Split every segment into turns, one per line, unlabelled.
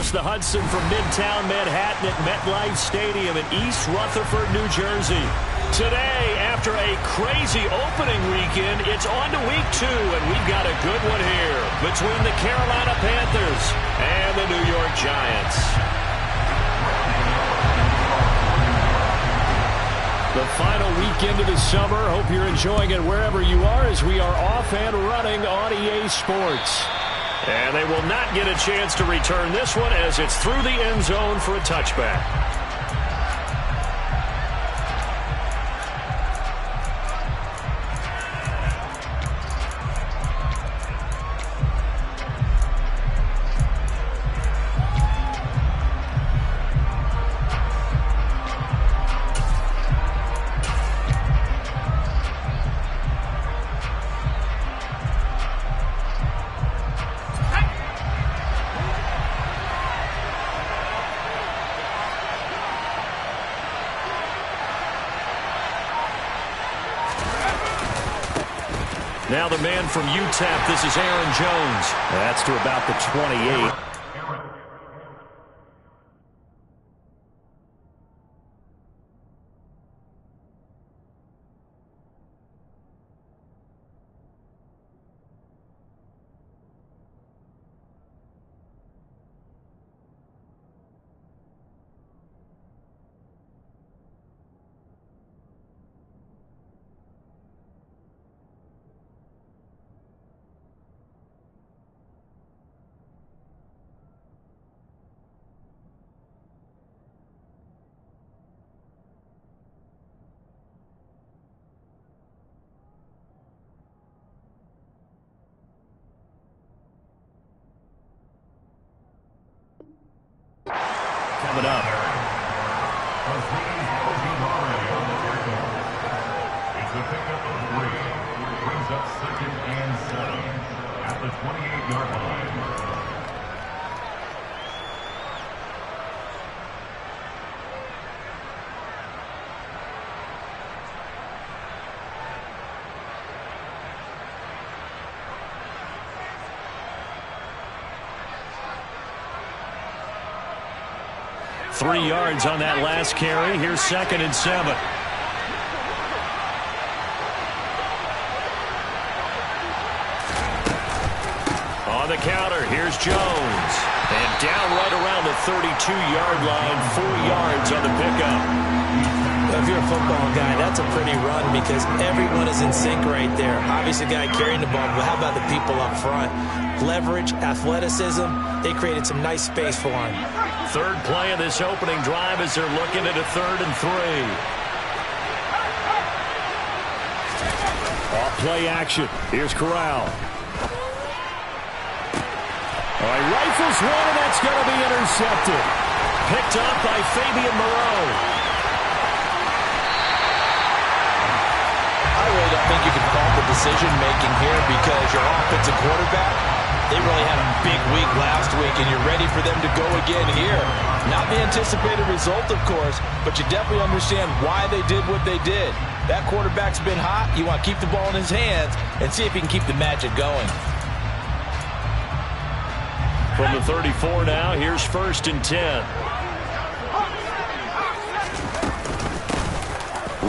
across the Hudson from Midtown Manhattan at MetLife Stadium in East Rutherford, New Jersey. Today, after a crazy opening weekend, it's on to week 2, and we've got a good one here between the Carolina Panthers and the New York Giants. The final weekend of the summer. Hope you're enjoying it wherever you are as we are off and running on EA Sports. And they will not get a chance to return this one as it's through the end zone for a touchback. Now the man from UTEP, this is Aaron Jones. That's to about the 28. Coming up.
It's a pickup of 3. Brings up 2nd and 7 at the 28-yard line.
Three yards on that last carry. Here's 2nd and 7. On the counter, here's Jones. And down right around the 32-yard line, 4 yards on the pickup.
If you're a football guy, that's a pretty run because everyone is in sync right there. Obviously, the guy carrying the ball, but how about the people up front? Leverage, athleticism, they created some nice space for him.
Third play of this opening drive as they're looking at a 3rd and 3. Off play action. Here's Corral. All right, rifles one, and that's going to be intercepted. Picked up by Fabian Moreau.
I really don't think you can fault the decision-making here because your offensive quarterback, they really had a big week last week, and you're ready for them to go again here. Not the anticipated result, of course, but you definitely understand why they did what they did. That quarterback's been hot. You want to keep the ball in his hands and see if he can keep the magic going.
From the 34 now, here's 1st and 10.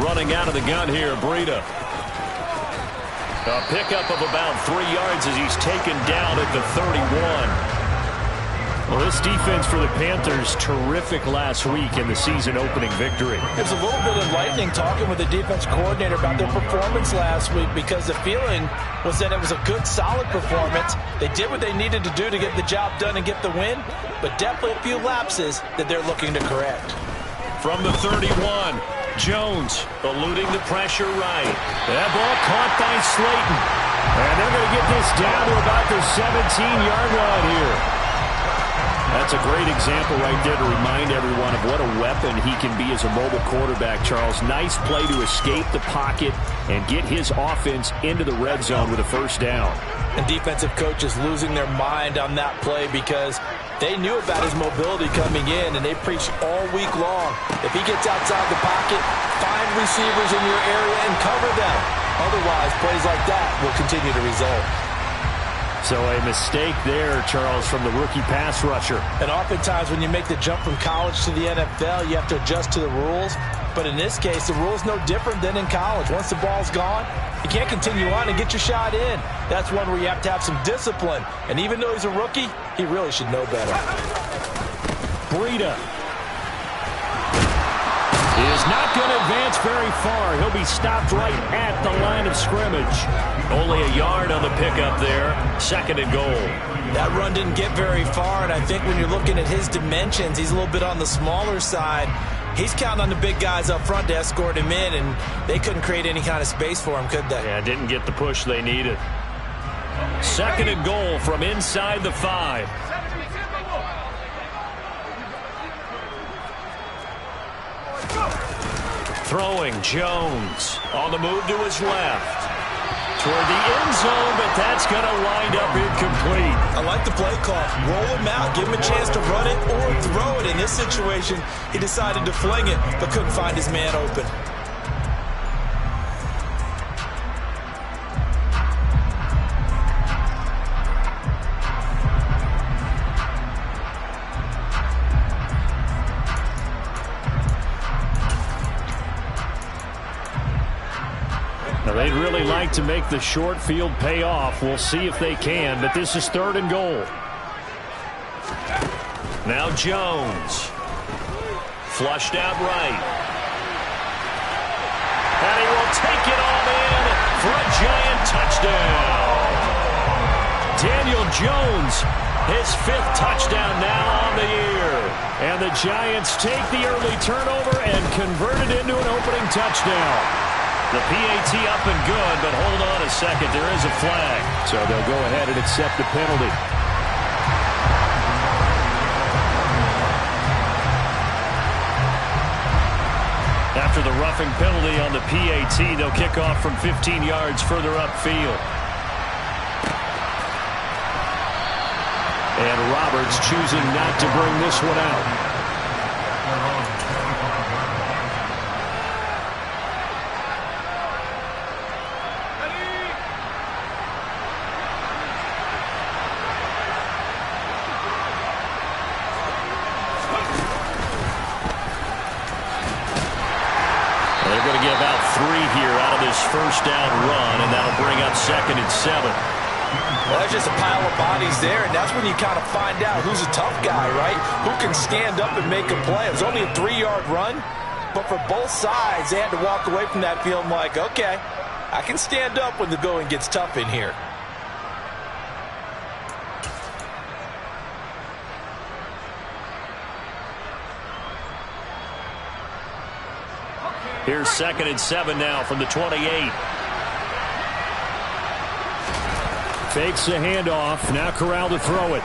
Running out of the gun here, Breida. A pickup of about 3 yards as he's taken down at the 31. Well, this defense for the Panthers, terrific last week in the season-opening victory.
It was a little bit enlightening talking with the defense coordinator about their performance last week because the feeling was that it was a good, solid performance. They did what they needed to do to get the job done and get the win, but definitely a few lapses that they're looking to correct.
From the 31, Jones eluding the pressure right. That ball caught by Slayton. And they're going to get this down to about the 17-yard line here. That's a great example right there to remind everyone of what a weapon he can be as a mobile quarterback, Charles. Nice play to escape the pocket and get his offense into the red zone with a first down.
And defensive coaches losing their mind on that play because they knew about his mobility coming in, and they preached all week long. If he gets outside the pocket, find receivers in your area and cover them. Otherwise, plays like that will continue to result.
So a mistake there, Charles, from the rookie pass rusher.
And oftentimes when you make the jump from college to the NFL, you have to adjust to the rules. But in this case, the rule's no different than in college. Once the ball's gone, you can't continue on and get your shot in. That's one where you have to have some discipline. And even though he's a rookie, he really should know better.
Breida is not going to advance very far. He'll be stopped right at the line of scrimmage. Only a yard on the pickup there. 2nd and goal.
That run didn't get very far, and I think when you're looking at his dimensions, he's a little bit on the smaller side. He's counting on the big guys up front to escort him in, and they couldn't create any kind of space for him, could they?
Yeah, didn't get the push they needed. 2nd and goal from inside the 5. Throwing, Jones on the move to his left. Toward the end zone, but that's going to wind up incomplete.
I like the play call. Roll him out. Give him a chance to run it or throw it. In this situation, he decided to fling it, but couldn't find his man open.
Now, they'd really like to make the short field pay off. We'll see if they can, but this is 3rd and goal. Now Jones. Flushed out right. And he will take it all in for a giant touchdown. Daniel Jones, his 5th touchdown now on the year. And the Giants take the early turnover and convert it into an opening touchdown. The PAT up and good, but hold on a second. There is a flag. So they'll go ahead and accept the penalty. After the roughing penalty on the PAT, they'll kick off from 15 yards further upfield. And Roberts choosing not to bring this one out. They're going to get about 3 here out of this first down run, and that'll bring up 2nd and 7.
Well, there's just a pile of bodies there, and that's when you kind of find out who's a tough guy, right? Who can stand up and make a play. It was only a 3-yard run, but for both sides, they had to walk away from that field like, okay, I can stand up when the going gets tough in here.
Here's 2nd and 7 now from the 28. Fakes the handoff. Now Corral to throw it.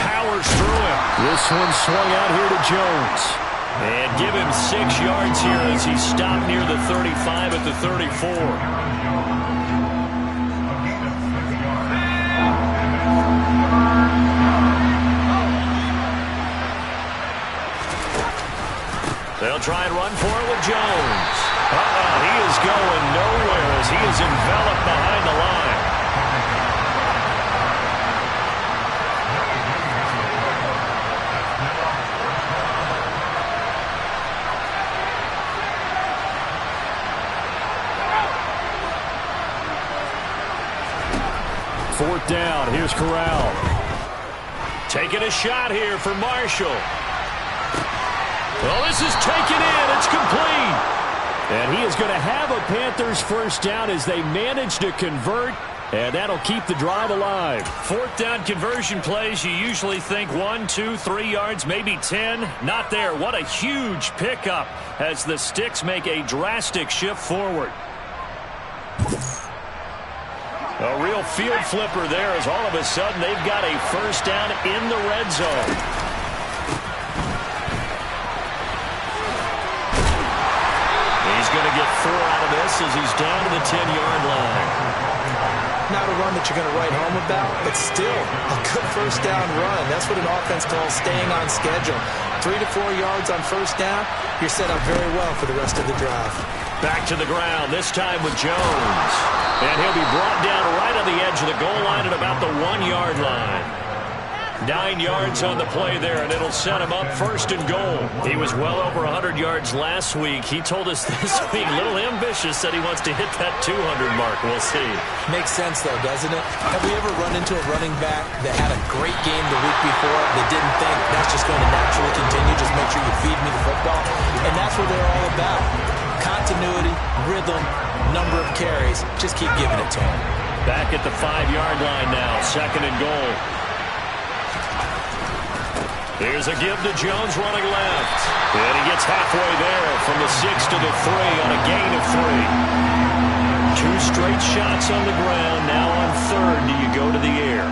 Powers through him. This one swung out here to Jones. And give him 6 yards here as he stopped near the 35 at the 34. They'll try and run for it with Jones. He is going nowhere as he is enveloped behind the line. Fourth down. Here's Corral. Taking a shot here for Marshall. Well, this is taken in. It's complete. And he is going to have a Panthers first down as they manage to convert, and that'll keep the drive alive. 4th down conversion plays, you usually think 1, 2, 3 yards, maybe 10. Not there. What a huge pickup as the Sticks make a drastic shift forward. A real field flipper there as all of a sudden they've got a first down in the red zone. Going to get 4 out of this as he's down to the 10-yard line.
Not a run that you're going to write home about, but still a good first down run. That's what an offense calls staying on schedule. 3 to 4 yards on first down, you're set up very well for the rest of the drive.
Back to the ground, this time with Jones. And he'll be brought down right on the edge of the goal line at about the 1-yard line. 9 yards on the play there, and it'll set him up first and goal. He was well over 100 yards last week. He told us this week, a little ambitious, said he wants to hit that 200 mark. We'll see.
Makes sense, though, doesn't it? Have we ever run into a running back that had a great game the week before that didn't think that's just going to naturally continue? Just make sure you feed me the football. And that's what they're all about. Continuity, rhythm, number of carries. Just keep giving it to him.
Back at the 5-yard line now, second and goal. Here's a give to Jones running left. And he gets halfway there from the 6 to the 3 on a gain of 3. 2 straight shots on the ground. Now on third, do you go to the air?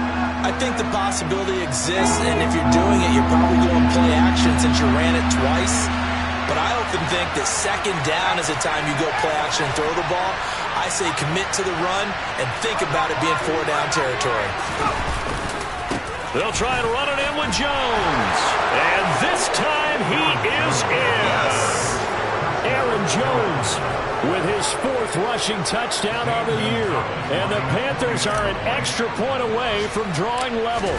I think the possibility exists, and if you're doing it, you're probably going to play action since you ran it twice. But I often think that second down is the time you go play action and throw the ball. I say commit to the run and think about it being 4-down territory.
They'll try and run it in with Jones. And this time he is in.
Yes.
Aaron Jones with his 4th rushing touchdown on the year. And the Panthers are an extra point away from drawing level.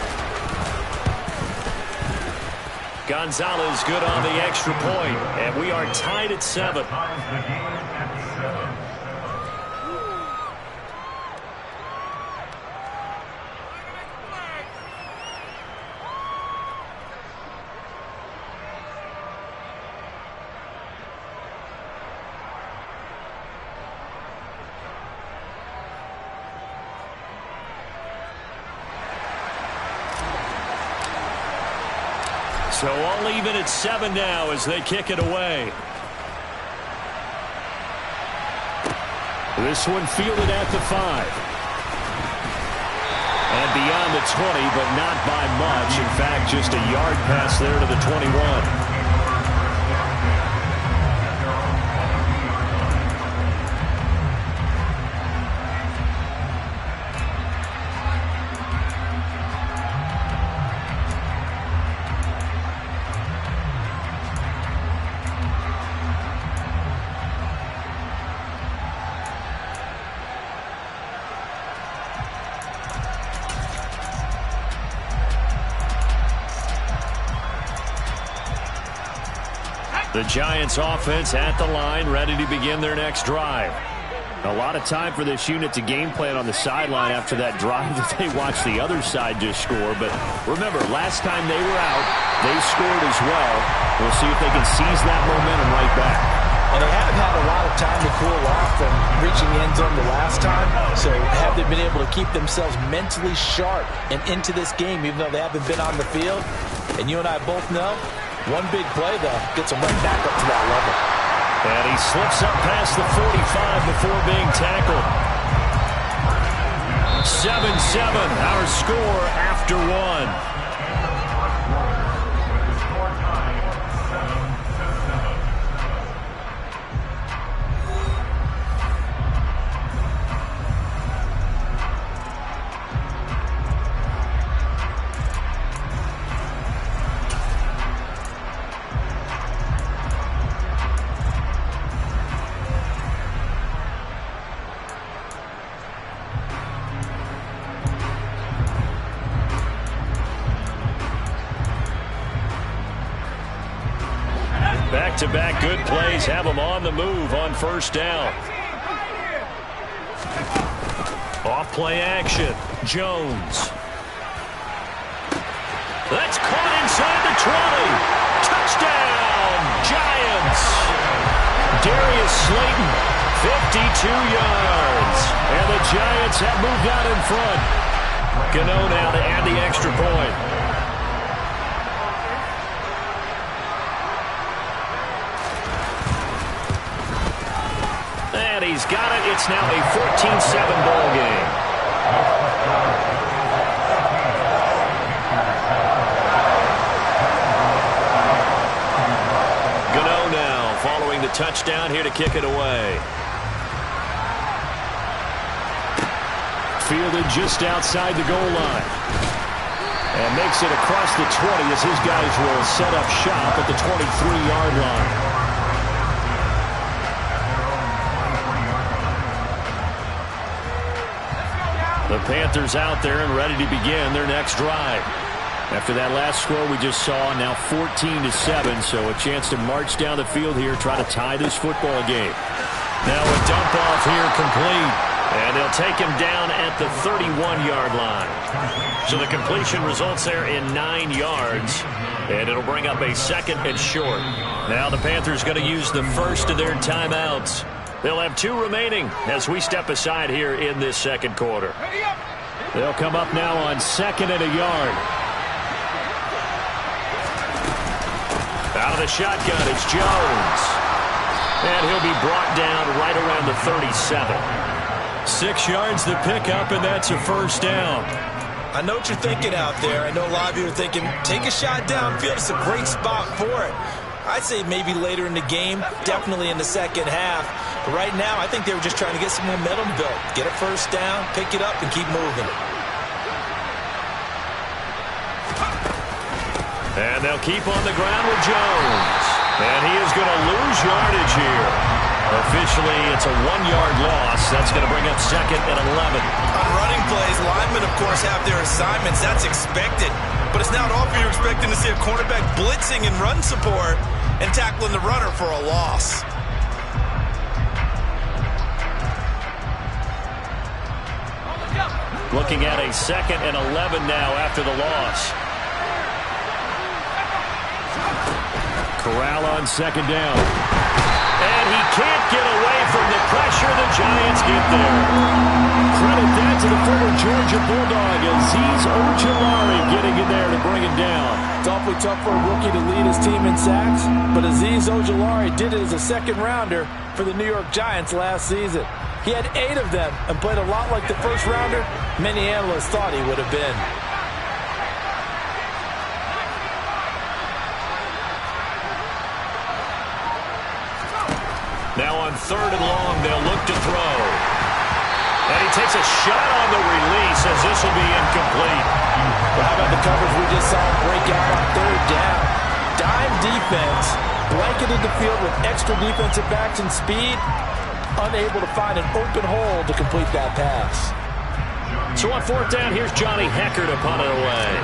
Gonzalez good on the extra point. And we are tied at 7. So all even at 7 now as they kick it away. This one fielded at the 5. And beyond the 20, but not by much. In fact, just a yard pass there to the 21. The Giants offense at the line, ready to begin their next drive. A lot of time for this unit to game plan on the sideline after that drive that they watched the other side just score. But remember, last time they were out, they scored as well. We'll see if they can seize that momentum right back.
And they have had a lot of time to cool off from reaching the end zone the last time. So have they been able to keep themselves mentally sharp and into this game, even though they haven't been on the field? And you and I both know, one big play, though, gets them right back up to that level.
And he slips up past the 45 before being tackled. 7-7, our score after 1. Back-to-back good plays have them on the move on first down. Off-play action. Jones. That's caught inside the 20. Touchdown, Giants. Darius Slayton, 52 yards. And the Giants have moved out in front. Gano now to add the extra point. And he's got it. It's now a 14-7 ball game. Gano now following the touchdown here to kick it away. Fielded just outside the goal line. And makes it across the 20 as his guys will set up shop at the 23-yard line. The Panthers out there and ready to begin their next drive. After that last score we just saw, now 14-7, so a chance to march down the field here, try to tie this football game. Now a dump off here complete, and they'll take him down at the 31-yard line. So the completion results there in 9 yards, and it'll bring up a second and short. Now the Panthers going to use the first of their timeouts. They'll have 2 remaining as we step aside here in this second quarter. They'll come up now on 2nd and a yard. Out of the shotgun, it's Jones. And he'll be brought down right around the 37. 6 yards to pick up, and that's a first down.
I know what you're thinking out there. I know a lot of you are thinking, take a shot downfield. It's a great spot for it. I'd say maybe later in the game, definitely in the second half. But right now, I think they were just trying to get some momentum built. Get a first down, pick it up, and keep moving.
And they'll keep on the ground with Jones. And he is going to lose yardage here. Officially, it's a 1-yard loss. That's going to bring up 2nd and 11.
On running plays, linemen, of course, have their assignments. That's expected. But it's not often you're expecting to see a cornerback blitzing in run support and tackling the runner for a loss.
Looking at a 2nd and 11 now after the loss. Corral on 2nd down. And he can't get away from the pressure. The Giants get there. Credit that to the former Georgia Bulldog, Azeez Ojulari getting in there to bring him down.
It's awfully tough for a rookie to lead his team in sacks, but Azeez Ojulari did it as a second-rounder for the New York Giants last season. He had 8 of them and played a lot like the first-rounder many analysts thought he would have been.
Now on 3rd and long, they'll look to throw. And he takes a shot on the release as this will be incomplete.
Well, how about the coverage we just saw break out on 3rd down? Dime defense, blanketed the field with extra defensive backs and speed, unable to find an open hole to complete that pass.
So on 4th down, here's Johnny Hecker to punt it away.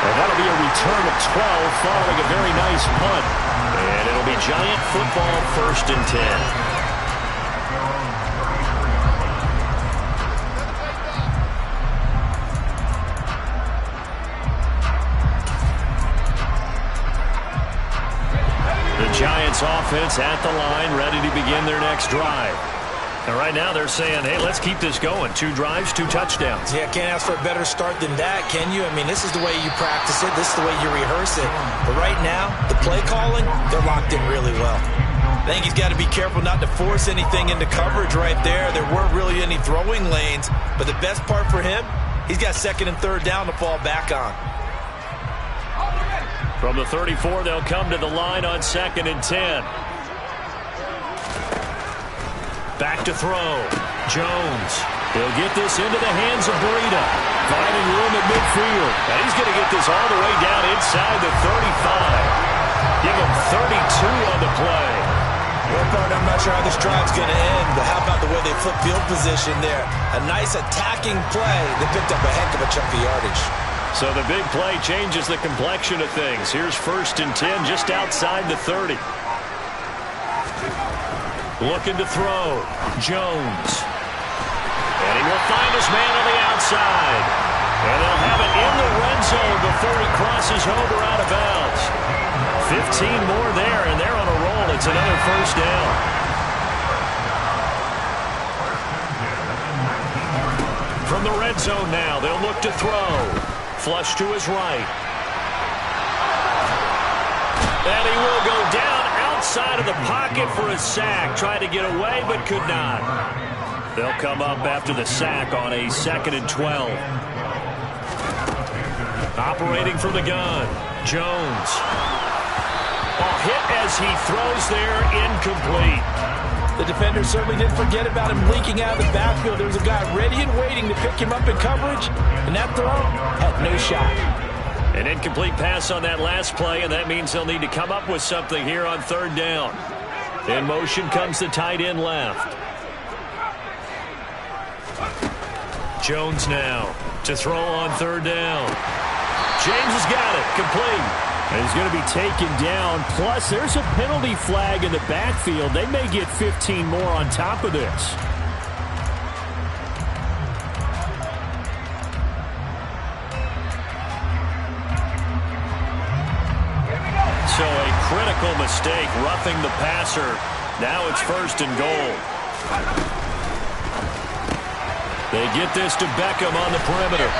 That'll be a return of 12 following a very nice punt. And it'll be Giant football 1st and 10. The Giants offense at the line, ready to begin their next drive. And right now they're saying, hey, let's keep this going. 2 drives, 2 touchdowns.
Yeah, can't ask for a better start than that, can you? I mean, this is the way you practice it. This is the way you rehearse it. But right now, the play calling, they're locked in really well.
I think he's got to be careful not to force anything into coverage right there. There weren't really any throwing lanes. But the best part for him, he's got 2nd and 3rd down to fall back on.
From the 34, they'll come to the line on 2nd and 10. Back to throw. Jones. He'll get this into the hands of Breida. Finding room at midfield. And he's going to get this all the way down inside the 35. Give him 32 on the play.
Well, partner, I'm not sure how this drive's going to end, but how about the way they flip field position there? A nice attacking play that picked up a heck of a chunk of yardage.
So the big play changes the complexion of things. Here's 1st and 10 just outside the 30. Looking to throw. Jones. And he will find his man on the outside. And they'll have it in the red zone before he crosses over out of bounds. 15 more there, and they're on a roll. It's another first down. From the red zone now, they'll look to throw. Flush to his right. And he will go down outside of the pocket for a sack. Tried to get away, but could not. They'll come up after the sack on a 2nd and 12. Operating from the gun, Jones. A hit as he throws there, incomplete.
The defender certainly didn't forget about him leaking out of the backfield. There was a guy ready and waiting to pick him up in coverage, and that throw had no shot.
An incomplete pass on that last play, and that means they'll need to come up with something here on third down. In motion comes the tight end left. Jones now to throw on third down. James has got it. Complete. And he's going to be taken down. Plus, there's a penalty flag in the backfield. They may get 15 more on top of this. So a critical mistake, roughing the passer. Now it's first and goal. They get this to Beckham on the perimeter.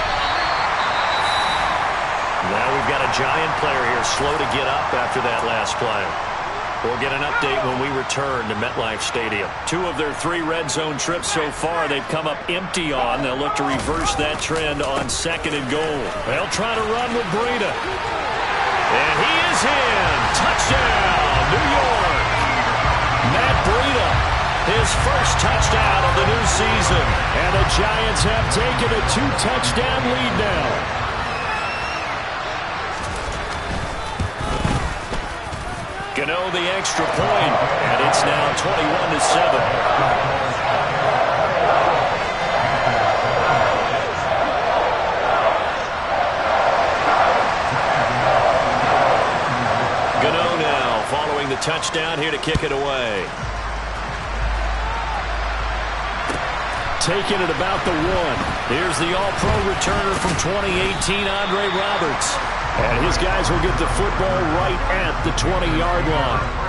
Now we've got a giant player here slow to get up after that last play. We'll get an update when we return to MetLife Stadium. 2 of their 3 red zone trips so far they've come up empty on. They'll look to reverse that trend on second and goal. They'll try to run with Breida. And he is in. Touchdown, New York. Matt Breida, his first touchdown of the new season. And the Giants have taken a 2-touchdown lead now. Gano the extra point, and it's now 21-7. Gano now following the touchdown here to kick it away. Taking it about the 1. Here's the all-pro returner from 2018, Andre Roberts. And his guys will get the football right at the 20-yard line.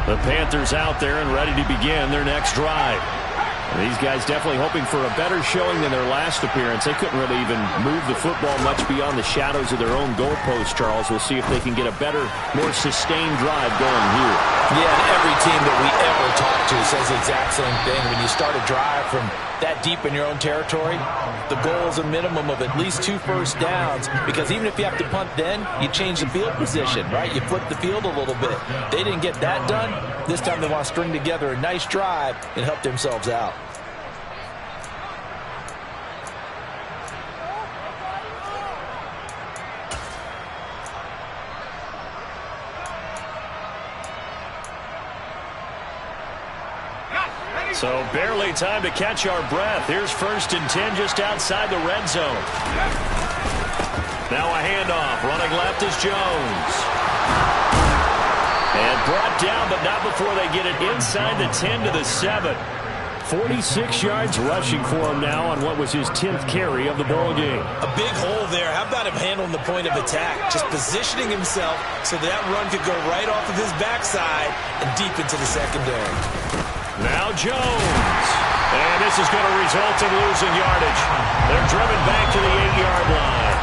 The Panthers out there and ready to begin their next drive. And these guys definitely hoping for a better showing than their last appearance. They couldn't really even move the football much beyond the shadows of their own goalpost, Charles. We'll see if they can get a better, more sustained drive going here.
Yeah, and every team that we ever talk to says the exact same thing. When you start a drive from that deep in your own territory, the goal is a minimum of at least 2 first downs, because even if you have to punt then, you change the field position, right? You flip the field a little bit. They didn't get that done. This time they want to string together a nice drive and help themselves out.
So barely time to catch our breath. Here's 1st and 10 just outside the red zone. Now a handoff. Running left is Jones. And brought down, but not before they get it inside the 10 to the 7. 46 yards rushing for him now on what was his 10th carry of the ball game.
A big hole there. How about him handling the point of attack? Just positioning himself so that run could go right off of his backside and deep into the secondary.
Now Jones. And this is going to result in losing yardage. They're driven back to the 8-yard line.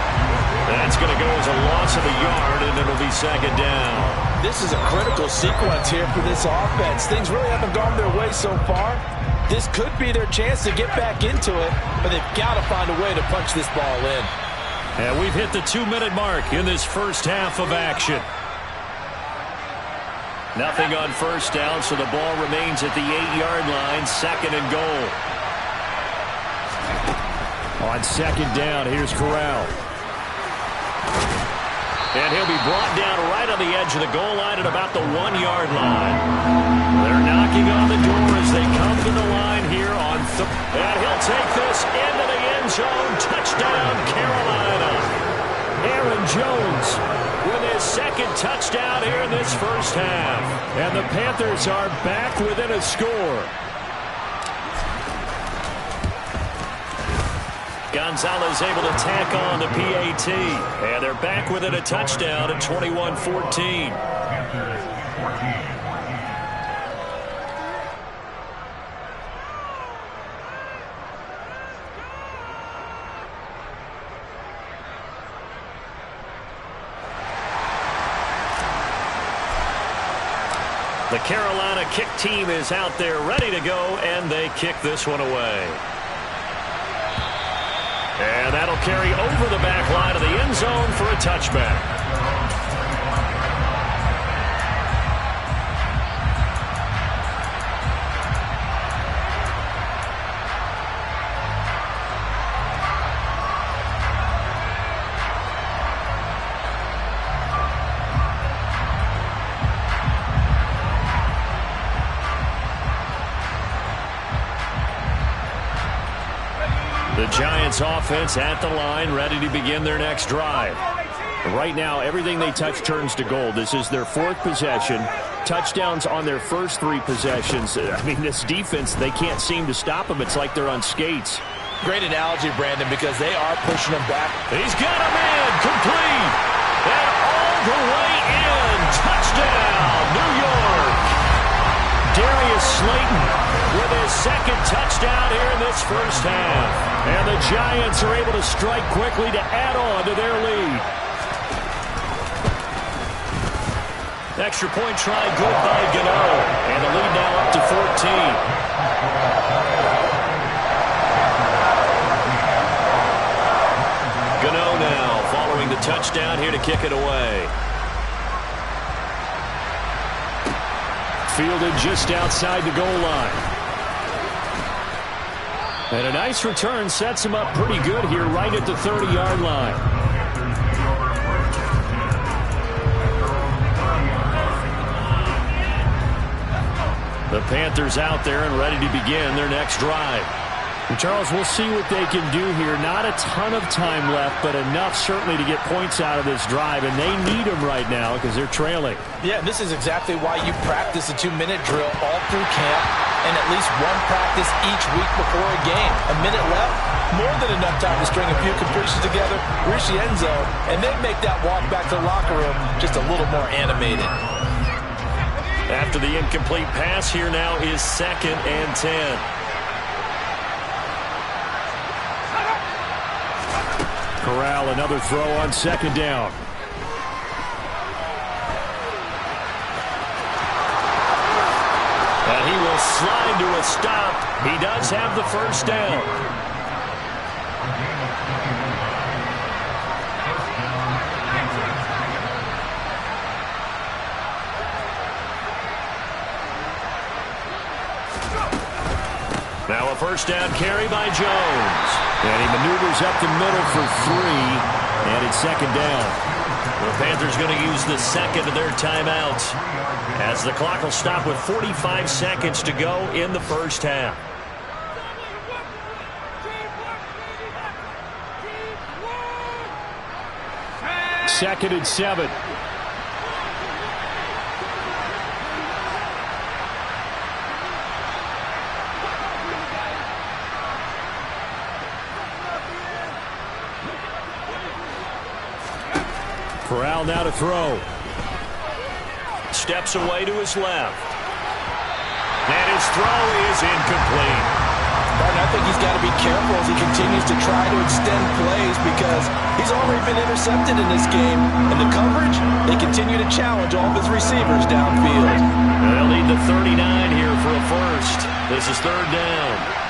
That's going to go as a loss of a yard, and it'll be second down.
This is a critical sequence here for this offense. Things really haven't gone their way so far. This could be their chance to get back into it, but they've got to find a way to punch this ball in.
And we've hit the 2-minute mark in this first half of action. Nothing on first down, so the ball remains at the 8-yard line, second and goal. On second down, here's Corral. And he'll be brought down right on the edge of the goal line at about the 1-yard line. They're knocking on the door as they come to the line here on third. And he'll take this into the end zone. Touchdown, Carolina. Aaron Jones with his second touchdown here in this first half. And the Panthers are back within a score. Gonzalez able to tack on the PAT. And they're back within a touchdown at 21-14. The Carolina kick team is out there ready to go, and they kick this one away. And that'll carry over the back line of the end zone for a touchback. The Giants offense at the line, ready to begin their next drive. Right now, everything they touch turns to gold. This is their 4th possession. Touchdowns on their first 3 possessions. I mean, this defense, they can't seem to stop them. It's like they're on skates.
Great analogy, Brandon, because they are pushing them back.
He's got him in, complete, and all the way in. Touchdown, New York. Darius Slayton with his 2nd touchdown here in this first half. And the Giants are able to strike quickly to add on to their lead. Extra point try good by Gano. And the lead now up to 14. Gano now following the touchdown here to kick it away. Fielded just outside the goal line. And a nice return sets him up pretty good here right at the 30-yard line. The Panthers out there and ready to begin their next drive. And Charles, we'll see what they can do here. Not a ton of time left, but enough certainly to get points out of this drive, and they need them right now because they're trailing.
Yeah, this is exactly why you practice a 2-minute drill all through camp and at least one practice each week before a game. A minute left, more than enough time to string a few completions together, reach the end zone, and then make that walk back to the locker room just a little more animated.
After the incomplete pass, here now is 2nd and 10. Corral, another throw on 2nd down. And he will slide to a stop. He does have the first down. Now a first down carry by Jones. And he maneuvers up the middle for 3. And it's 2nd down. The Panthers going to use the 2nd of their timeouts, as the clock will stop with 45 seconds to go in the first half. Second and 7. Corral now to throw. Steps away to his left. And his throw is incomplete.
Martin, I think he's got to be careful as he continues to try to extend plays because he's already been intercepted in this game. And the coverage, they continue to challenge all of his receivers downfield.
They'll need the 39 here for a first. This is 3rd down.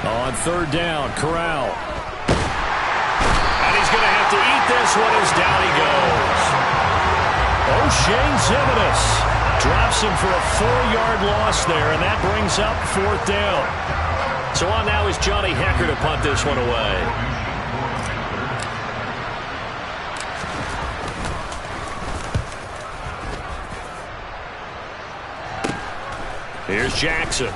On 3rd down, Corral. And he's going to have to eat this one as down he goes. O'Shane Zimenez drops him for a 4-yard loss there, and that brings up 4th down. So on now is Johnny Hecker to punt this one away. Here's Jackson.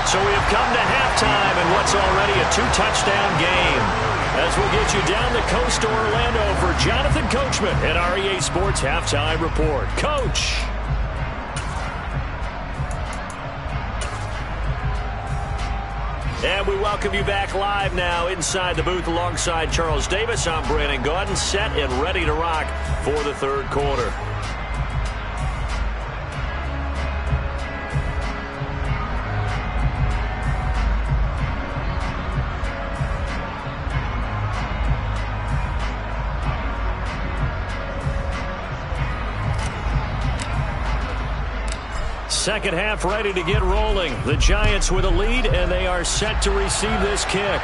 So we have come to halftime in what's already a 2-touchdown game. As we'll get you down the coast to Orlando for Jonathan Coachman at our EA Sports Halftime Report. Coach. And we welcome you back live now inside the booth alongside Charles Davis. I'm Brandon Gaudin, set and ready to rock for the 3rd quarter. second half ready to get rolling. The Giants with a lead, and they are set to receive this kick.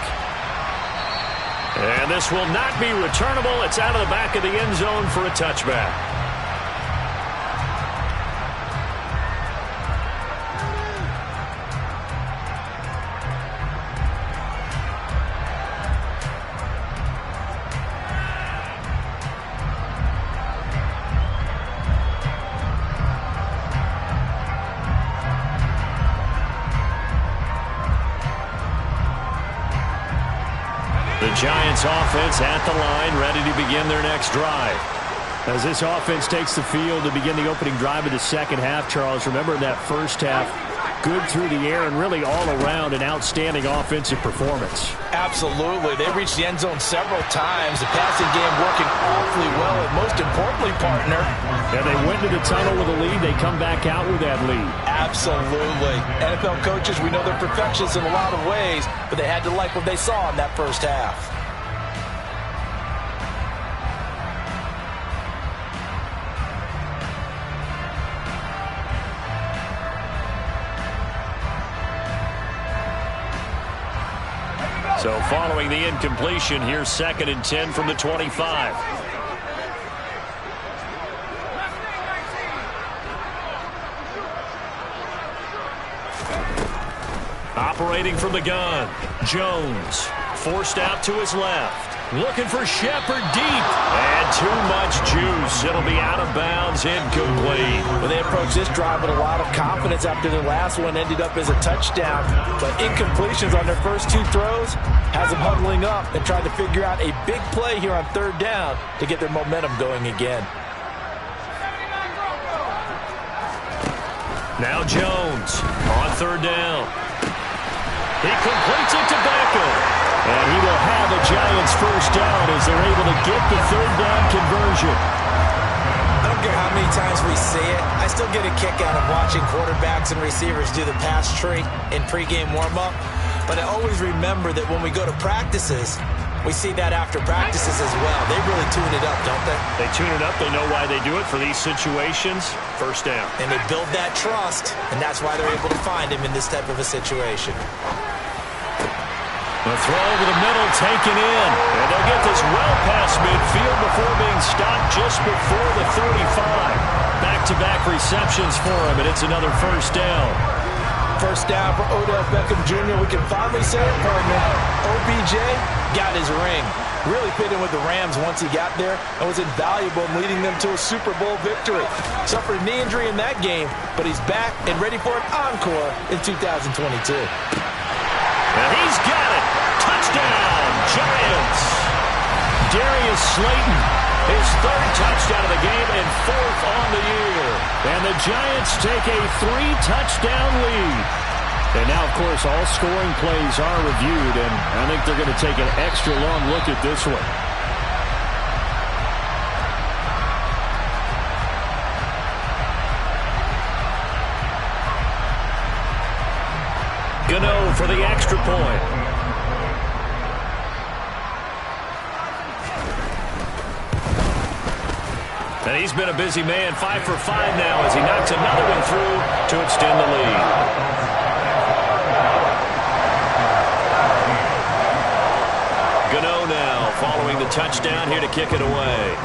And this will not be returnable. It's out of the back of the end zone for a touchback. The Giants offense at the line, ready to begin their next drive. As this offense takes the field to begin the opening drive of the second half, Charles, remember in that first half, good through the air and really all around an outstanding offensive performance.
Absolutely. They reached the end zone several times. The passing game working awfully well, and most importantly, partner.
Yeah, they went to the tunnel with a lead. They come back out with that lead.
Absolutely. NFL coaches, we know they're perfectionists in a lot of ways, but they had to like what they saw in that first half.
So following the incompletion, here's 2nd and 10 from the 25. Operating from the gun, Jones forced out to his left. Looking for Shepard deep. And too much juice. It'll be out of bounds, incomplete.
Well, they approached this drive with a lot of confidence after their last one ended up as a touchdown. But incompletions on their first two throws has them huddling up and trying to figure out a big play here on 3rd down to get their momentum going again.
Now Jones on 3rd down. He completes it to Beckham. And he will have a Giants first down as they're able to get the 3rd down conversion.
I don't care how many times we see it. I still get a kick out of watching quarterbacks and receivers do the pass tree in pregame warm-up. But I always remember that when we go to practices, we see that after practices as well. They really tune it up, don't they?
They tune it up. They know why they do it for these situations. First down.
And they build that trust, and that's why they're able to find him in this type of a situation.
The throw over the middle taken in. And they'll get this well past midfield before being stopped just before the 35. Back-to-back receptions for him, and it's another first down.
First down for Odell Beckham Jr. We can finally say it, partner. OBJ got his ring. Really fit in with the Rams once he got there and was invaluable in leading them to a Super Bowl victory. Suffered a knee injury in that game, but he's back and ready for an encore in 2022.
And he's got it. Touchdown, Giants. Darius Slayton, his 3rd touchdown of the game and 4th on the year. And the Giants take a 3-touchdown lead. And now, of course, all scoring plays are reviewed, and I think they're going to take an extra long look at this one. Gano for the extra point. And he's been a busy man, 5 for 5 now as he knocks another one through to extend the lead. Gano now following the touchdown here to kick it away.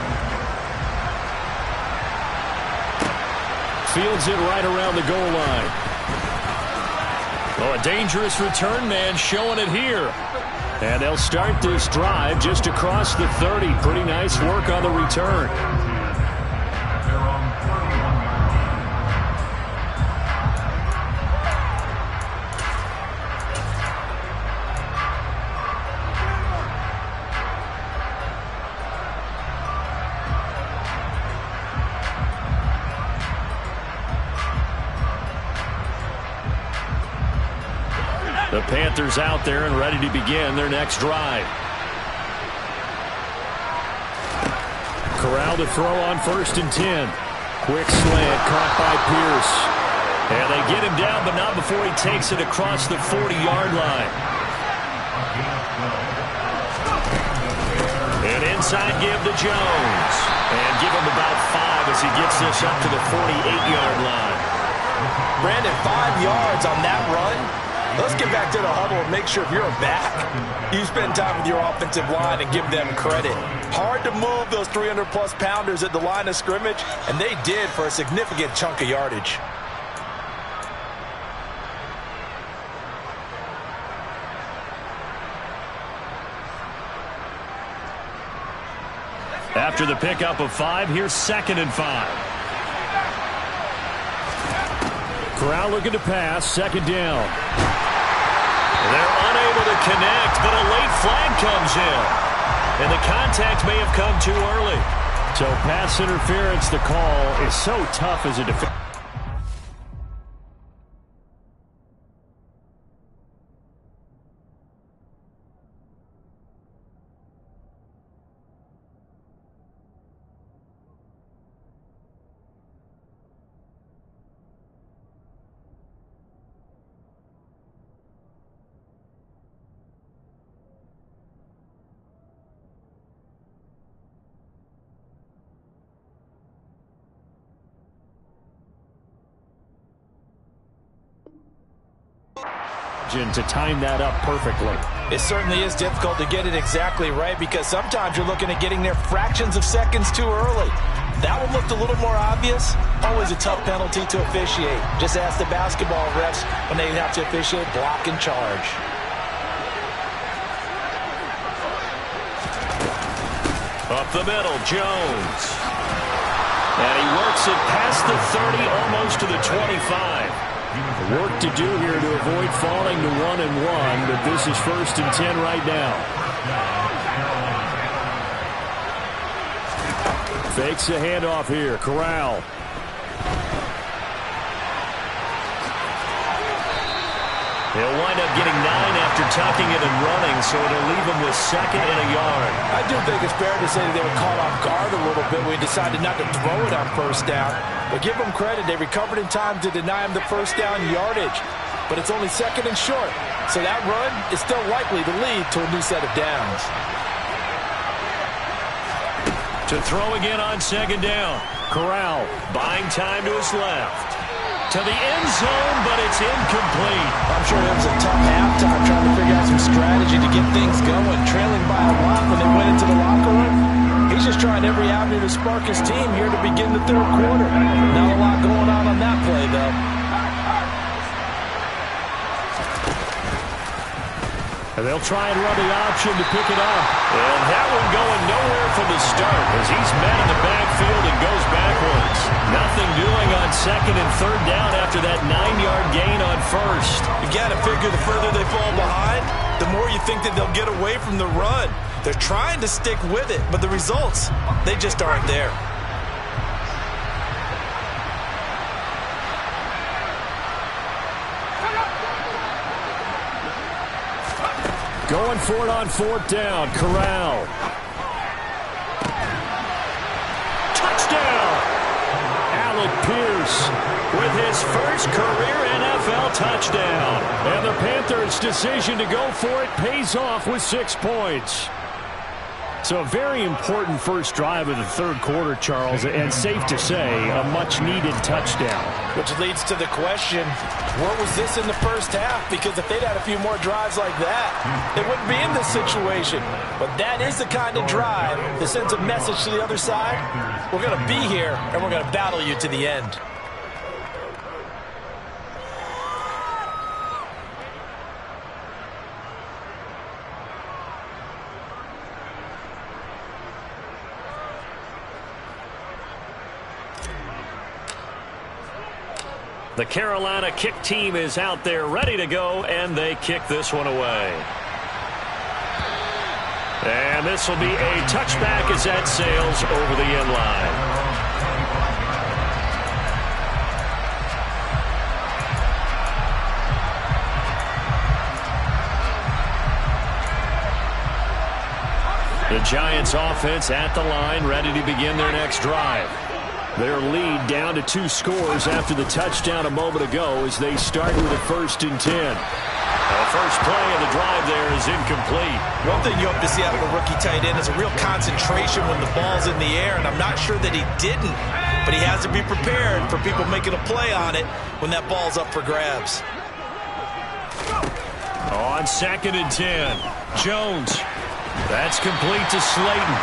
Fields it right around the goal line. Oh, a dangerous return man showing it here. And they'll start this drive just across the 30. Pretty nice work on the return. The Panthers out there and ready to begin their next drive. Corral to throw on 1st and 10. Quick slant caught by Pierce. And they get him down, but not before he takes it across the 40-yard line. And inside give to Jones. And give him about 5 as he gets this up to the 48-yard line.
Brandon, 5 yards on that run. Let's get back to the huddle and make sure if you're a back, you spend time with your offensive line and give them credit. Hard to move those 300-plus pounders at the line of scrimmage, and they did for a significant chunk of yardage.
After the pickup of 5, here's 2nd and 5. Corral looking to pass, 2nd down. They're unable to connect, but a late flag comes in. And the contact may have come too early. So pass interference, the call is so tough as a defense. To time that up perfectly.
It certainly is difficult to get it exactly right because sometimes you're looking at getting there fractions of seconds too early. That one looked a little more obvious. Always a tough penalty to officiate. Just ask the basketball refs when they have to officiate block and charge.
Up the middle, Jones. And he works it past the 30, almost to the 25. Work to do here to avoid falling to 1-1, but this is 1st and 10 right now. Fakes the handoff here. Corral. He'll wind up getting 9 after tucking it and running, so it'll leave him with 2nd and a yard.
I do think it's fair to say that they were caught off guard a little bit when we decided not to throw it on 1st down. But give them credit, they recovered in time to deny him the 1st down yardage. But it's only 2nd and short, so that run is still likely to lead to a new set of downs.
To throw again on 2nd down. Corral buying time to his left. To the end zone, but it's incomplete.
I'm sure it was a tough halftime trying to figure out some strategy to get things going. Trailing by a lot when they went into the locker room. He's just trying every avenue to spark his team here to begin the 3rd quarter. Not a lot going on that play, though.
And they'll try and run the option to pick it up. And that one going nowhere from the start as he's met in the backfield and goes backwards. Nothing doing on 2nd and 3rd down after that 9-yard gain on 1st.
You got to figure the further they fall behind, the more you think that they'll get away from the run. They're trying to stick with it, but the results, they just aren't there.
Going for it on 4th down. Corral. Touchdown! Alec Pierce with his first career NFL touchdown. And the Panthers' decision to go for it pays off with 6 points. So a very important first drive of the 3rd quarter, Charles, and safe to say, a much-needed touchdown.
Which leads to the question, where was this in the 1st half? Because if they'd had a few more drives like that, they wouldn't be in this situation. But that is the kind of drive that sends a message to the other side. We're going to be here, and we're going to battle you to the end.
The Carolina kick team is out there ready to go, and they kick this one away. And this will be a touchback as that sails over the end line. The Giants offense at the line, ready to begin their next drive. Their lead down to 2 scores after the touchdown a moment ago as they start with a 1st and 10. The first play of the drive there is incomplete.
One thing you hope to see out of a rookie tight end is a real concentration when the ball's in the air, and I'm not sure that he didn't but he has to be prepared for people making a play on it when that ball's up for grabs.
On 2nd and 10, Jones. That's complete to Slayton.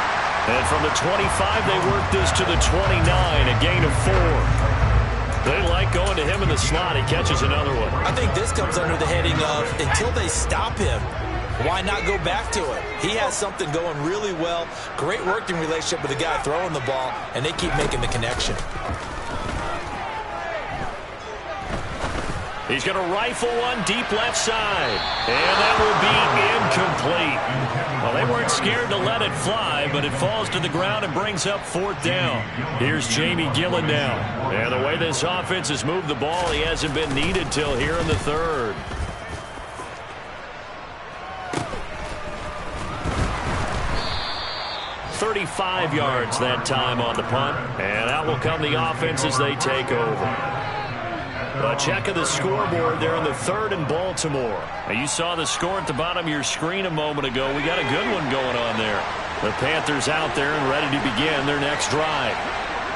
And from the 25, they work this to the 29, a gain of 4. They like going to him in the slot. He catches another one.
I think this comes under the heading of until they stop him, why not go back to it? He has something going really well. Great working relationship with the guy throwing the ball, and they keep making the connection.
He's going to rifle one deep left side. And that will be incomplete. Well, they weren't scared to let it fly, but it falls to the ground and brings up 4th down. Here's Jamie Gillen now. And the way this offense has moved the ball, he hasn't been needed till here in the 3rd. $35 yards that time on the punt. And out will come the offense as they take over. A check of the scoreboard there in the 3rd in Baltimore. Now, you saw the score at the bottom of your screen a moment ago. We got a good one going on there. The Panthers out there and ready to begin their next drive.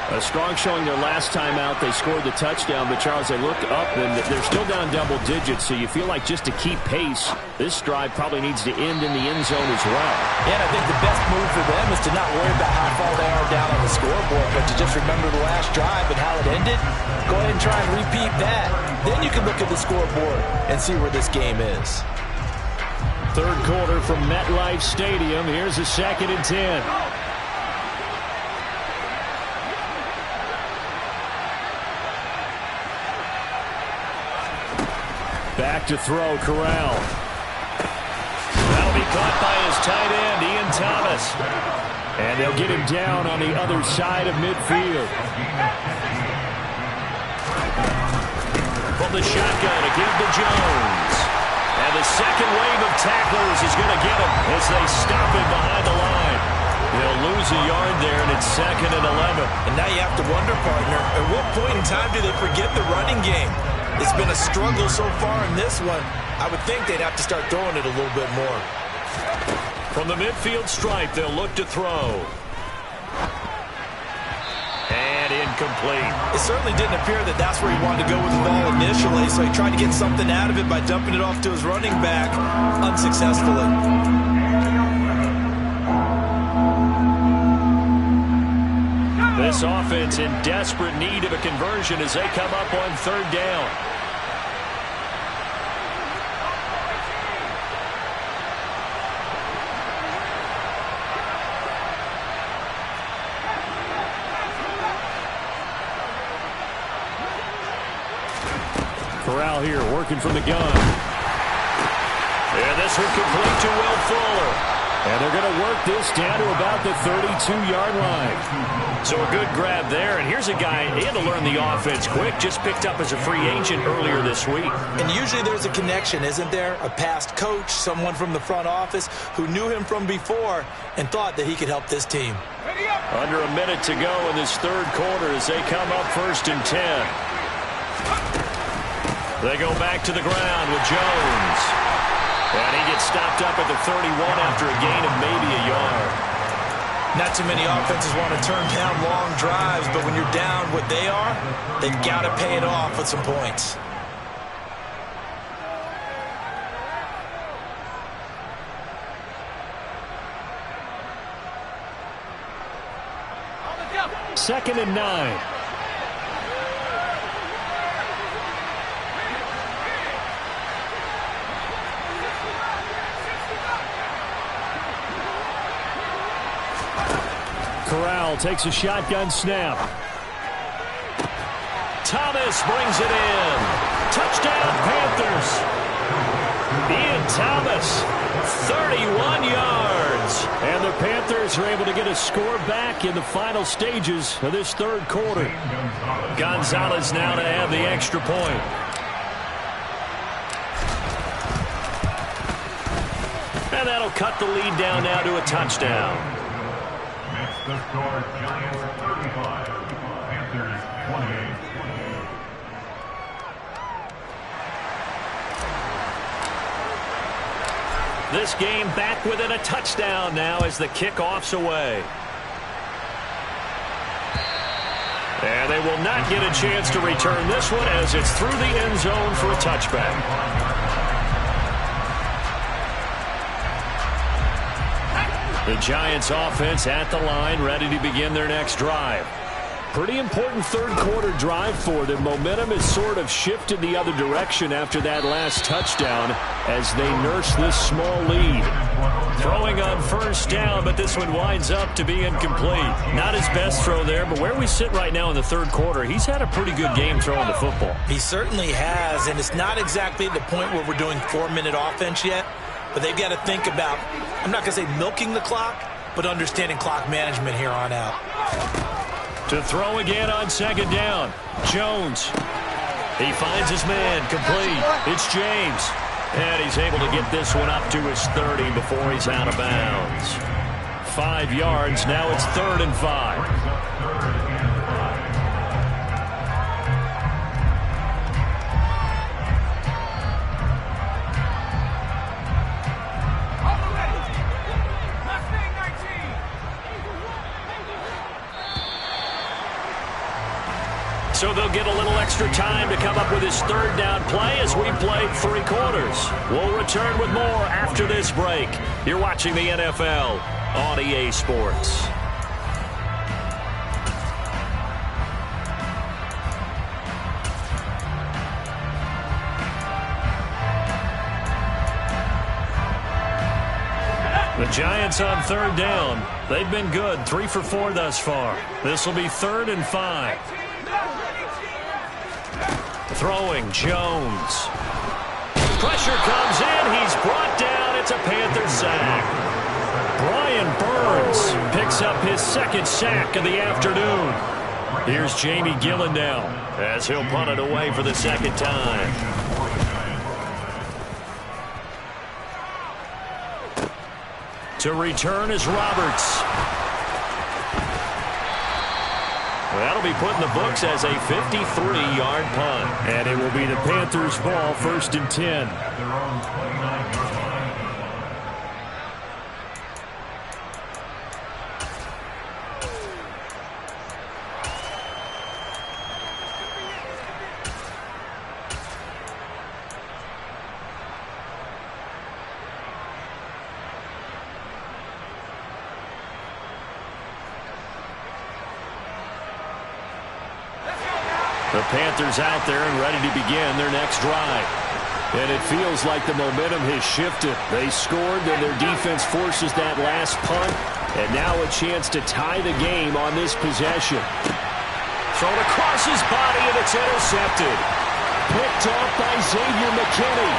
A strong showing their last time out. They scored the touchdown, but Charles, they look up and they're still down double digits, so you feel like just to keep pace, this drive probably needs to end in the end zone as well.
Yeah, and I think the best move for them is to not worry about how far they are down on the scoreboard, but to just remember the last drive and how it ended. Go ahead and try and repeat that. Then you can look at the scoreboard and see where this game is.
3rd quarter from MetLife Stadium. Here's a 2nd and 10. Back to throw, Corral. That'll be caught by his tight end, Ian Thomas. And they'll get him down on the other side of midfield. From the shotgun to give to Jones. And the second wave of tacklers is going to get him as they stop him behind the line. They'll lose a yard there, and it's 2nd and 11.
And now you have to wonder, partner, at what point in time do they forget the running game? It's been a struggle so far in this one. I would think they'd have to start throwing it a little bit more.
From the midfield stripe, they'll look to throw. And incomplete.
It certainly didn't appear that that's where he wanted to go with the ball initially, so he tried to get something out of it by dumping it off to his running back unsuccessfully.
This offense in desperate need of a conversion as they come up on 3rd down. Corral here working from the gun. And this one complete to Will Fuller. And they're going to work this down to about the 32-yard line. So a good grab there. And here's a guy, he had to learn the offense quick, just picked up as a free agent earlier this week.
And usually there's a connection, isn't there? A past coach, someone from the front office who knew him from before and thought that he could help this team.
Under a minute to go in this 3rd quarter as they come up 1st and 10. They go back to the ground with Jones. And he gets stopped up at the 31 after a gain of maybe a yard.
Not too many offenses want to turn down long drives, but when you're down what they are, they've got to pay it off with some points.
Second and 9. Corral takes a shotgun snap. Thomas brings it in. Touchdown, Panthers. Ian Thomas, 31 yards. And the Panthers are able to get a score back in the final stages of this 3rd quarter. Gonzalez now to have the extra point. And that'll cut the lead down now to a touchdown.
The score, Giants 35, Panthers 28.
This game back within a touchdown now as the kickoff's away. And they will not get a chance to return this one as it's through the end zone for a touchback. The Giants offense at the line, ready to begin their next drive. Pretty important third quarter drive for them. Momentum has sort of shifted the other direction after that last touchdown as they nurse this small lead. Throwing on first down, but this one winds up to be incomplete. Not his best throw there, but where we sit right now in the third quarter, he's had a pretty good game throwing the football.
He certainly has, and it's not exactly the point where we're doing 4-minute offense yet, but they've got to think about, I'm not going to say milking the clock, but understanding clock management here on out.
To throw again on second down, Jones. He finds his man, complete. It's James. And he's able to get this one up to his 30 before he's out of bounds. 5 yards, now it's 3rd and 5. So they'll get a little extra time to come up with his third down play as we play 3 quarters. We'll return with more after this break. You're watching the NFL on EA Sports. The Giants on 3rd down. They've been good, 3 for 4 thus far. This will be 3rd and 5. Throwing, Jones. Pressure comes in. He's brought down. It's a Panther sack. Brian Burns picks up his 2nd sack of the afternoon. Here's Jamie Gillen now as he'll punt it away for the 2nd time. To return is Roberts. That'll be put in the books as a 53-yard punt. And it will be the Panthers' ball, 1st and 10. The Panthers out there and ready to begin their next drive. And it feels like the momentum has shifted. They scored, then their defense forces that last punt. And now a chance to tie the game on this possession. Thrown across his body, and it's intercepted. Picked off by Xavier McKinney.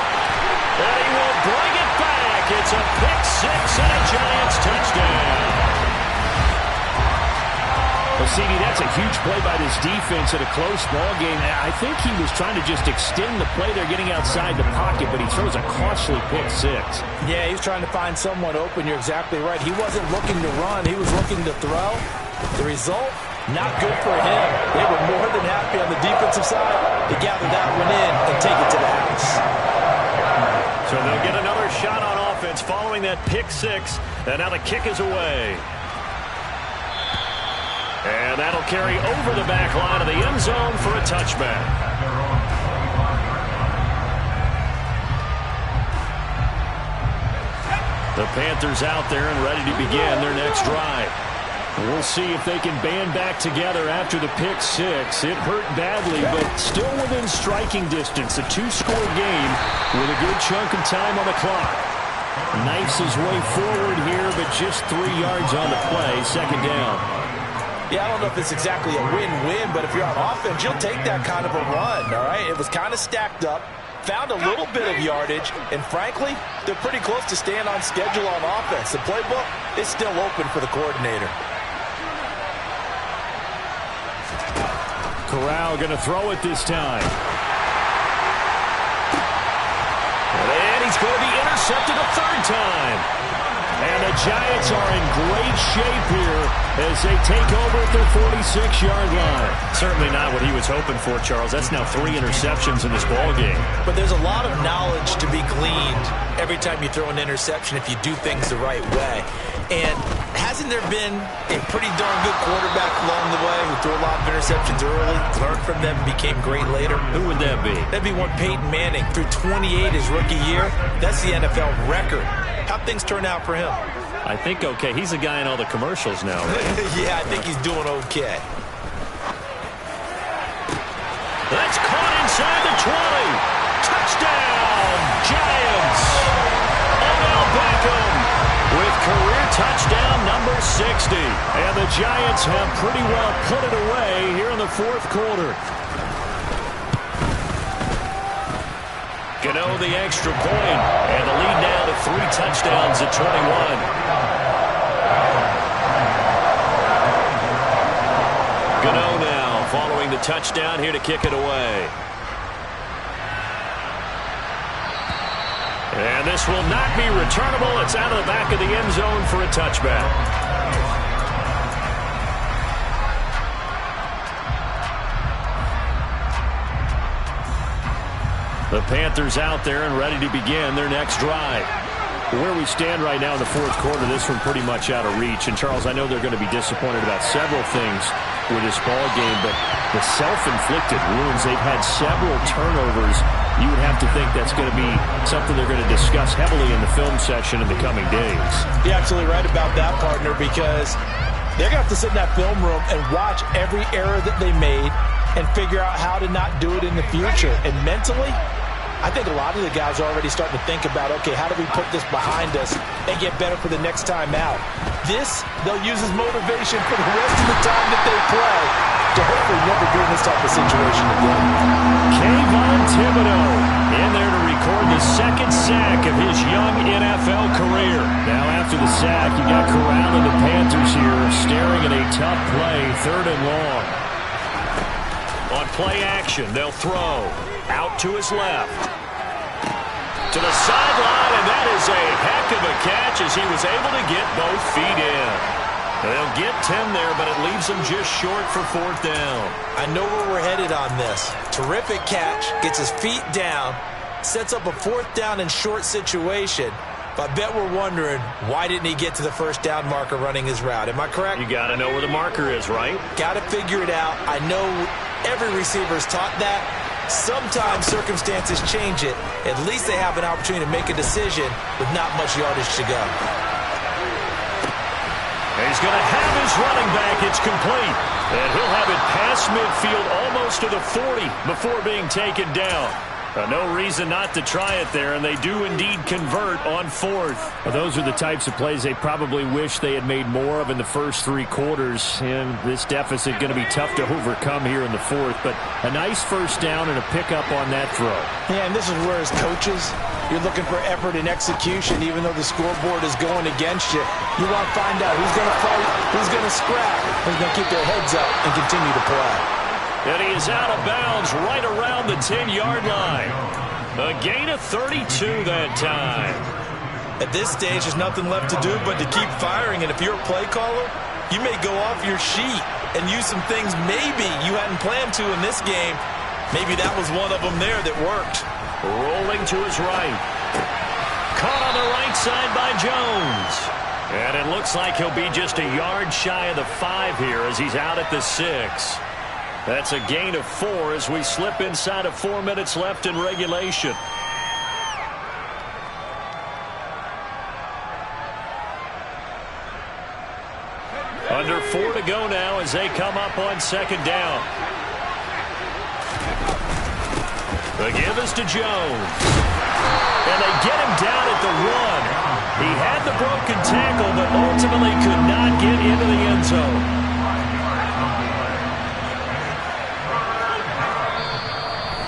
And he will bring it back. It's a pick-6 and a Giants touchdown. Well, CD, that's a huge play by this defense in a close ball game. I think he was trying to just extend the play. They're getting outside the pocket, but he throws a costly pick-6.
Yeah, he's trying to find someone open. You're exactly right. He wasn't looking to run. He was looking to throw. The result, not good for him. They were more than happy on the defensive side to gather that one in and take it to the house.
So they'll get another shot on offense following that pick-6, and now the kick is away. And that'll carry over the back line of the end zone for a touchback. The Panthers out there and ready to begin their next drive. We'll see if they can band back together after the pick-6. It hurt badly, but still within striking distance. A 2-score game with a good chunk of time on the clock. Knifes his way forward here, but just 3 yards on the play. 2nd down.
Yeah, I don't know if it's exactly a win-win, but if you're on offense, you'll take that kind of a run, all right? It was kind of stacked up, found a little bit of yardage, and frankly, they're pretty close to staying on schedule on offense. The playbook is still open for the coordinator.
Corral going to throw it this time. And he's going to be intercepted a 3rd time. And the Giants are in great shape here as they take over at their 46-yard line. Certainly not what he was hoping for, Charles. That's now 3 interceptions in this ballgame.
But there's a lot of knowledge to be gleaned every time you throw an interception if you do things the right way.
And hasn't there been a pretty darn good quarterback along the way who threw a lot of interceptions early, learned from them, and became great later?
Who would that be?
That'd be one Peyton Manning. Threw 28 his rookie year. That's the NFL record. How'd things turn out for him?
I think okay. He's a guy in all the commercials now, right?
Yeah, I think he's doing okay.
That's caught inside the 20. Touchdown, Giants. Odell Beckham with career touchdown number 60. And the Giants have pretty well put it away here in the fourth quarter. Gano the extra point, and the lead now to 3 touchdowns at 21. Gano now following the touchdown here to kick it away. And this will not be returnable. It's out of the back of the end zone for a touchback. The Panthers out there and ready to begin their next drive. Where we stand right now in the fourth quarter, this one pretty much out of reach. And, Charles, I know they're going to be disappointed about several things with this ball game, but the self-inflicted wounds, they've had several turnovers. You would have to think that's going to be something they're going to discuss heavily in the film session in the coming days.
You're absolutely right about that, partner, because they're going to have to sit in that film room and watch every error that they made and figure out how to not do it in the future. And mentally, I think a lot of the guys are already starting to think about, okay, how do we put this behind us and get better for the next time out? This, they'll use as motivation for the rest of the time that they play to hopefully never be in this type of situation again.
Kayvon Thibodeau in there to record the second sack of his young NFL career. Now after the sack, you got Corral and the Panthers here staring at a tough play, 3rd and long. On play action, they'll throw. Out to his left. To the sideline, and that is a heck of a catch as he was able to get both feet in. They'll get 10 there, but it leaves them just short for 4th down.
I know where we're headed on this. Terrific catch, gets his feet down, sets up a 4th down and short situation. But I bet we're wondering, why didn't he get to the 1st down marker running his route? Am I correct?
You got to know where the marker is, right?
Got to figure it out. I know every receiver's taught that. Sometimes circumstances change it. At least they have an opportunity to make a decision with not much yardage to go.
He's going to have his running back. It's complete. And he'll have it past midfield almost to the 40 before being taken down. No reason not to try it there, and they do indeed convert on 4th. Well, those are the types of plays they probably wish they had made more of in the first 3 quarters, and this deficit going to be tough to overcome here in the 4th, but a nice 1st down and a pickup on that throw.
Yeah, and this is where as coaches, you're looking for effort and execution, even though the scoreboard is going against you. You want to find out who's going to fight, who's going to scrap, who's going to keep their heads up and continue to play.
And he is out of bounds right around the 10-yard line. A gain of 32 that time.
At this stage, there's nothing left to do but to keep firing. And if you're a play caller, you may go off your sheet and use some things maybe you hadn't planned to in this game. Maybe that was one of them there that worked.
Rolling to his right. Caught on the right side by Jones. And it looks like he'll be just a yard shy of the 5 here as he's out at the 6. That's a gain of 4 as we slip inside of 4 minutes left in regulation. Under 4 to go now as they come up on 2nd down. The give is to Jones. And they get him down at the 1. He had the broken tackle, but ultimately could not get into the end zone.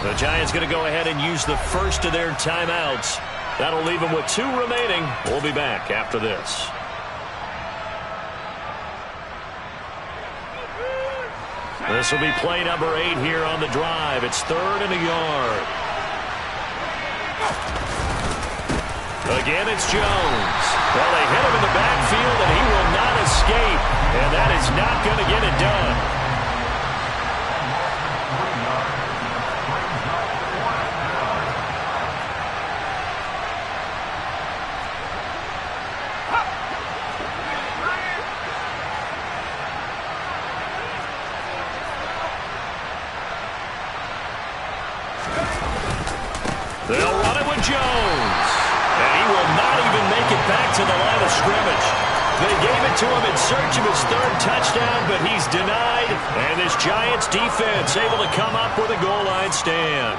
The Giants going to go ahead and use the first of their timeouts. That'll leave them with 2 remaining. We'll be back after this. This will be play number 8 here on the drive. It's 3rd and a yard. Again, it's Jones. Well, they hit him in the backfield, and he will not escape. And that is not going to get it done. Jones. And he will not even make it back to the line of scrimmage. They gave it to him in search of his third touchdown, but he's denied. And this Giants defense able to come up with a goal line stand.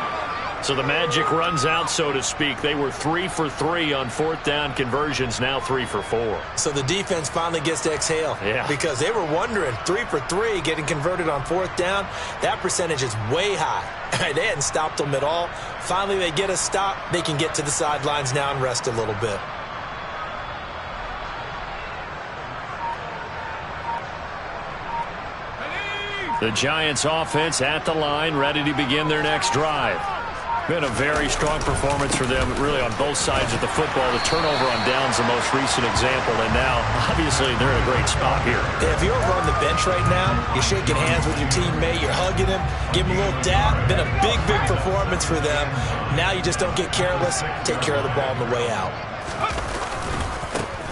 So the magic runs out, so to speak. They were 3 for 3 on fourth down conversions, now 3 for 4.
So the defense finally gets to exhale.
Yeah.
Because they were wondering, 3 for 3 getting converted on fourth down. That percentage is way high. They hadn't stopped them at all. Finally, they get a stop. They can get to the sidelines now and rest a little bit.
The Giants offense at the line, ready to begin their next drive. Been a very strong performance for them, really, on both sides of the football. The turnover on downs the most recent example, and now, obviously, they're in a great spot here.
Yeah, if you're over on the bench right now, you're shaking hands with your teammate, you're hugging him, give him a little dap. Been a big, big performance for them. Now you just don't get careless. Take care of the ball on the way out.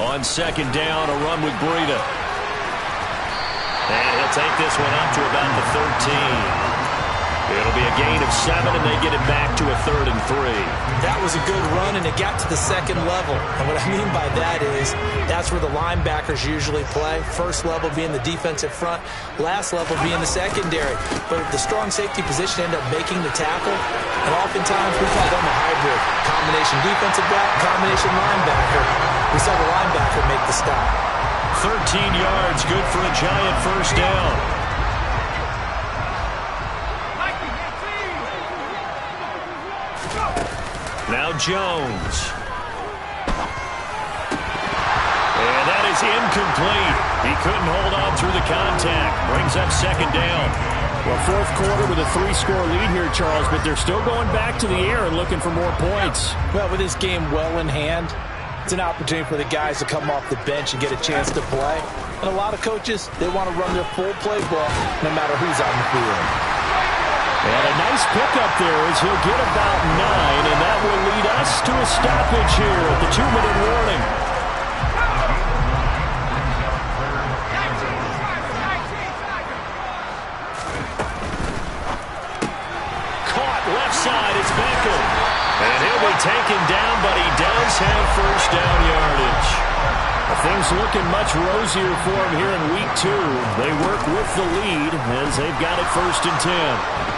On second down, a run with Breida. And he'll take this one up to about the 13. It'll be a gain of 7, and they get it back to a 3rd and 3.
That was a good run, and it got to the second level. And what I mean by that is that's where the linebackers usually play. First level being the defensive front, last level being the secondary. But the strong safety position ended up making the tackle, and oftentimes we call them a hybrid. Combination defensive back, combination linebacker. We saw the linebacker make the stop.
13 yards, good for a Giant first down. Now Jones. And that is incomplete. He couldn't hold on through the contact. Brings up second down. Well, fourth quarter with a 3-score lead here, Charles, but they're still going back to the air and looking for more points.
Well, with this game well in hand, it's an opportunity for the guys to come off the bench and get a chance to play. And a lot of coaches, they want to run their full playbook no matter who's on the field.
And a nice pickup there as he'll get about 9, and that will lead us to a stoppage here at the 2-minute warning. Caught left side, it's Beckham. And he'll be taken down, but he does have first down yardage. Things looking much rosier for him here in week 2. They work with the lead as they've got it 1st and 10.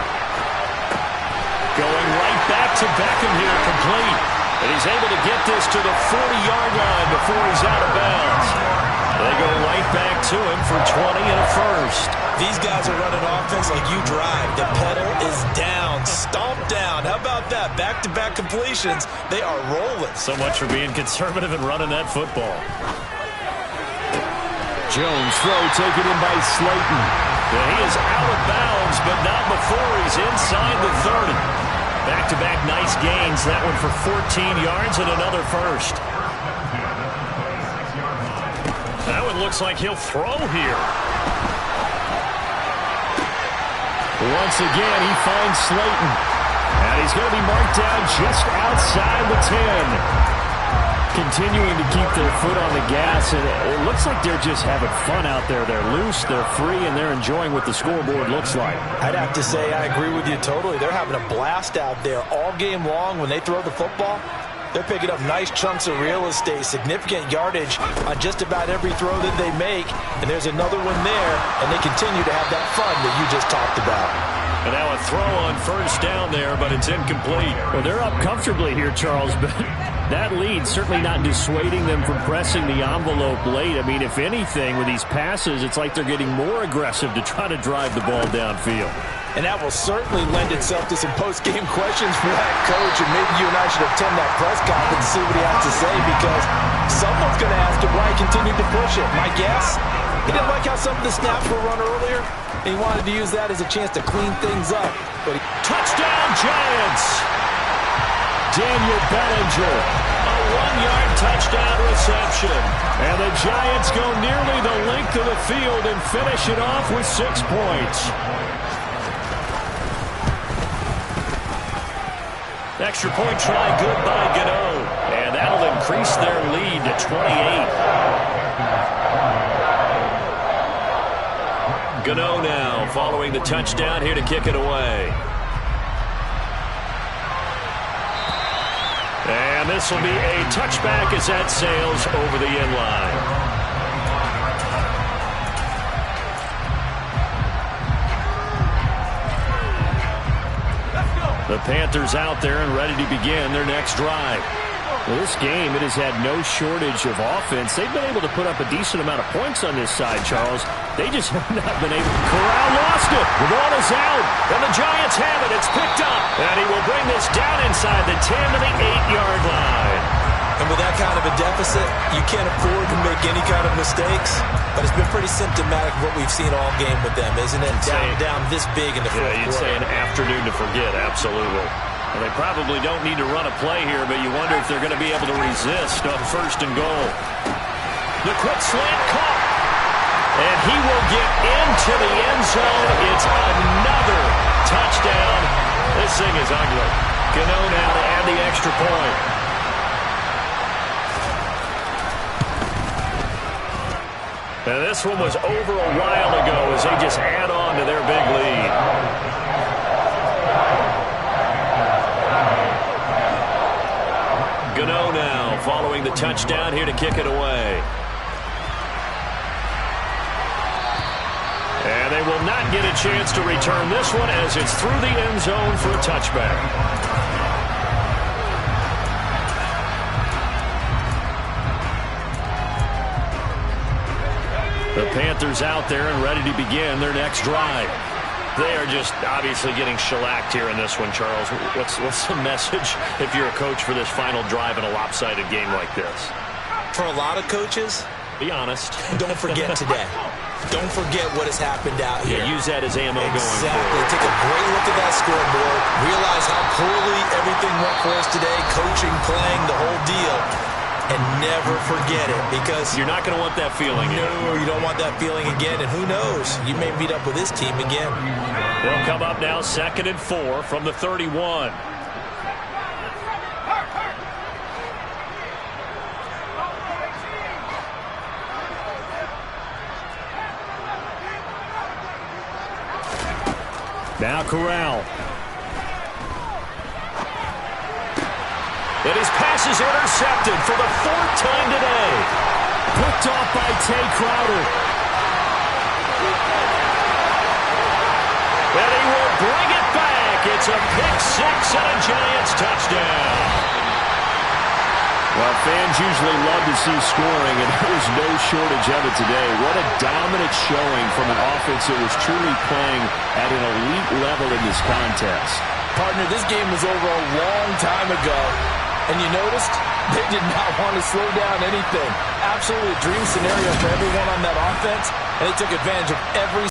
Going right back to Beckham here, complete. And he's able to get this to the 40-yard line before he's out of bounds. They go right back to him for 20 and a first.
These guys are running offense like you drive. The pedal is down, stomped down. How about that? Back-to-back completions. They are rolling.
So much for being conservative and running that football. Jones throw taken in by Slayton. Yeah, he is out of bounds, but not before he's inside the 30. Back-to-back nice gains. That one for 14 yards and another first. That one looks like he'll throw here. Once again, he finds Slayton. And he's going to be marked down just outside the 10. Continuing to keep their foot on the gas, and it looks like they're just having fun out there. They're loose, they're free, and they're enjoying what the scoreboard looks like.
I'd have to say I agree with you totally. They're having a blast out there all game long. When they throw the football, they're picking up nice chunks of real estate, significant yardage on just about every throw that they make. And there's another one there, and they continue to have that fun that you just talked about.
And now a throw on first down there, but it's incomplete. Well, they're up comfortably here, Charles, but that lead certainly not dissuading them from pressing the envelope late. I mean, if anything, with these passes, it's like they're getting more aggressive to try to drive the ball downfield.
And that will certainly lend itself to some post-game questions for that coach, and maybe you and I should attend that press conference and see what he has to say, because someone's going to ask him why he continued to push it. My guess, he didn't like how some of the snaps were run earlier, and he wanted to use that as a chance to clean things up. But touchdown, Giants! Daniel Bellinger, a 1-yard touchdown reception. And the Giants go nearly the length of the field and finish it off with 6 points. Extra point try good by Gano. And that'll increase their lead to 28. Gano now following the touchdown here to kick it away.
And this will be a touchback as that sails over the end line. The Panthers out there and ready to begin their next drive. Well, this game, it has had no shortage of offense. They've been able to put up a decent amount of points on this side, Charles. They just have not been able to. Corral lost it. The ball is out, and the Giants have it. It's picked up, and he will bring this down inside the 10 to the 8-yard line.
And with that kind of a deficit, you can't afford to make any kind of mistakes. But it's been pretty symptomatic of what we've seen all game with them, isn't it? Down this big in the fourth quarter.
You'd say an afternoon to forget, absolutely. Well, they probably don't need to run a play here, but you wonder if they're going to be able to resist on 1st and goal. The quick slant caught. And he will get into the end zone. It's another touchdown. This thing is ugly. Gano now to add the extra point. And this one was over a while ago as they just add on to their big lead. Gano now following the touchdown here to kick it away. And they will not get a chance to return this one as it's through the end zone for a touchback. The Panthers out there and ready to begin their next drive. They are just obviously getting shellacked here in this one, Charles. What's the message if you're a coach for this final drive in a lopsided game like this?
For a lot of coaches,
be honest.
Don't forget today. Don't forget what has happened out here.
Yeah, use that as ammo going forward.
Exactly. Take a great look at that scoreboard. Realize how poorly everything went for us today. Coaching, playing, the whole deal. And never forget it, because
you're not going to want that feeling.
No, you don't want that feeling again. And who knows? You may meet up with this team again.
They'll come up now 2nd and 4 from the 31. Now Corral. And his pass is intercepted for the 4th time today. Picked off by Tay Crowder. And he will bring it back. It's a pick six and a Giants touchdown. Well, fans usually love to see scoring, and there was no shortage of it today. What a dominant showing from an offense that was truly playing at an elite level in this contest.
Partner, this game was over a long time ago. And you noticed they did not want to slow down anything. Absolutely a dream scenario for everyone on that offense, and they took advantage of every